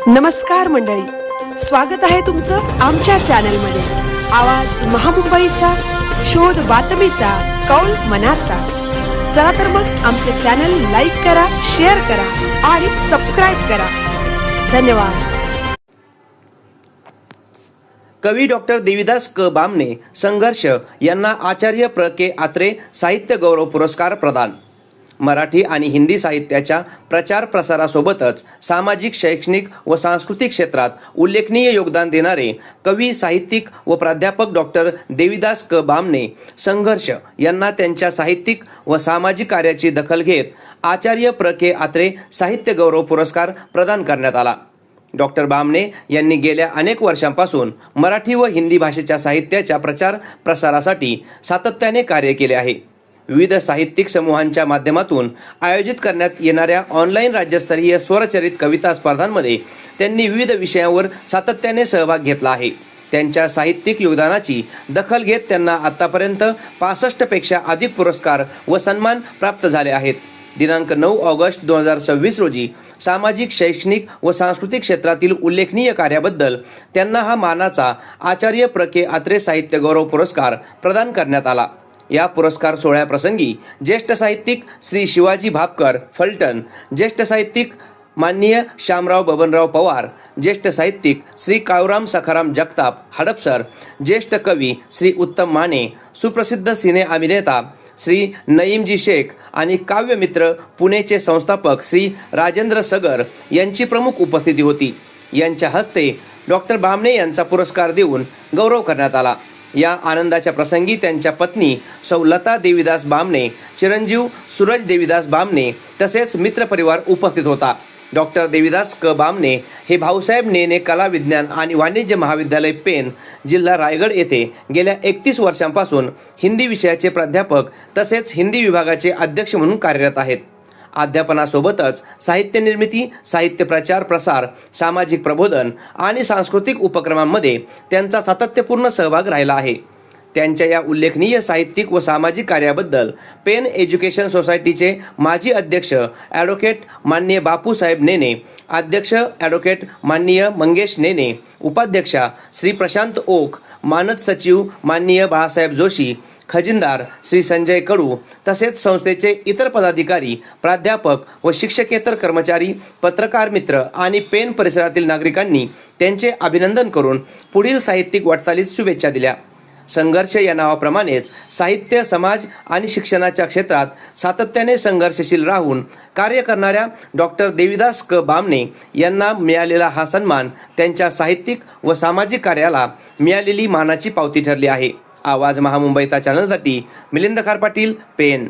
नमस्कार मंडळी, स्वागत आहे तुमचं आमच्या चॅनलमध्ये। आवाज महामुंबईचा, शोध बातमीचा, कौल मनाचा। चला तर मग आमचे चॅनल लाईक करा, शेअर करा आणि सबस्क्राइब करा। धन्यवाद। कवी डॉक्टर देवीदास क बामणे संघर्ष यांना आचार्य प्र के आत्रे साहित्य गौरव पुरस्कार प्रदान। मराठी आणि हिंदी साहित्याच्या प्रचार प्रसारासोबतच सामाजिक, शैक्षणिक व सांस्कृतिक क्षेत्रात उल्लेखनीय योगदान देणारे कवी, साहित्यिक व प्राध्यापक डॉक्टर देवीदास क बामणे संघर्ष यांना त्यांच्या साहित्यिक व सामाजिक कार्याची दखल घेत आचार्य प्र के आत्रे साहित्य गौरव पुरस्कार प्रदान करण्यात आला। डॉक्टर बामणे यांनी गेल्या अनेक वर्षांपासून मराठी व हिंदी भाषेच्या साहित्याच्या प्रचार प्रसारासाठी सातत्याने कार्य केले आहे। विविध साहित्यिक समूहांच्या माध्यमातून आयोजित करण्यात येणाऱ्या ऑनलाईन राज्यस्तरीय स्वरचरित कविता स्पर्धांमध्ये त्यांनी विविध विषयांवर सातत्याने सहभाग घेतला आहे। त्यांच्या साहित्यिक योगदानाची दखल घेत त्यांना आतापर्यंत 65 पेक्षा अधिक पुरस्कार व सन्मान प्राप्त झाले आहेत। दिनांक 9 ऑगस्ट 2026 रोजी सामाजिक, शैक्षणिक व सांस्कृतिक क्षेत्रातील उल्लेखनीय कार्याबद्दल त्यांना हा मानाचा आचार्य प्र के आत्रे साहित्य गौरव पुरस्कार प्रदान करण्यात आला। या पुरस्कार सोहळ्याप्रसंगी ज्येष्ठ साहित्यिक श्री शिवाजी भापकर फलटण, ज्येष्ठ साहित्यिक माननीय श्यामराव बबनराव पवार, ज्येष्ठ साहित्यिक श्री काळूराम सखाराम जगताप हडपसर, ज्येष्ठ कवी श्री उत्तम माने, सुप्रसिद्ध सिने अभिनेता श्री नईमजी शेख आणि काव्यमित्र पुणेचे संस्थापक श्री राजेंद्र सगर यांची प्रमुख उपस्थिती होती। यांच्या हस्ते डॉक्टर बामणे यांचा पुरस्कार देऊन गौरव करण्यात आला। या आनंदाच्या प्रसंगी त्यांच्या पत्नी सौ लता देवीदास बामणे, चिरंजीव सूरज देवीदास बामणे तसेच मित्रपरिवार उपस्थित होता। डॉक्टर देवीदास क बामणे हे भाऊसाहेब नेने कला विज्ञान आणि वाणिज्य महाविद्यालय पेन, जिल्हा रायगड येथे गेल्या 31 वर्षांपासून हिंदी विषयाचे प्राध्यापक तसेच हिंदी विभागाचे अध्यक्ष म्हणून कार्यरत आहेत। अध्यापनासोबतच साहित्य निर्मिती, साहित्य प्रचार प्रसार, सामाजिक प्रबोधन आणि सांस्कृतिक उपक्रमांमध्ये त्यांचा सातत्यपूर्ण सहभाग राहिला आहे। त्यांच्या या उल्लेखनीय साहित्यिक व सामाजिक कार्याबद्दल पेन एज्युकेशन सोसायटीचे माजी अध्यक्ष ॲडव्होकेट माननीय बापूसाहेब नेने, अध्यक्ष ॲडव्होकेट माननीय मंगेश नेने, उपाध्यक्षा श्री प्रशांत ओक, मानद सचिव माननीय बाळासाहेब जोशी, खजिनदार श्री संजय कडू तसेच संस्थेचे इतर पदाधिकारी, प्राध्यापक व शिक्षकेतर कर्मचारी, पत्रकार मित्र आणि पेन परिसरातील नागरिकांनी त्यांचे अभिनंदन करून पुढील साहित्यिक वाटचालीस शुभेच्छा दिल्या। संघर्ष या नावाप्रमाणेच साहित्य, समाज आणि शिक्षणाच्या क्षेत्रात सातत्याने संघर्षशील राहून कार्य करणाऱ्या डॉक्टर देवीदास क बामणे यांना मिळालेला हा सन्मान त्यांच्या साहित्यिक व सामाजिक कार्याला मिळालेली मानाची पावती ठरली आहे। आवाज महामुंबईचा चॅनलसाठी मिलिंद खार पाटील, पेन।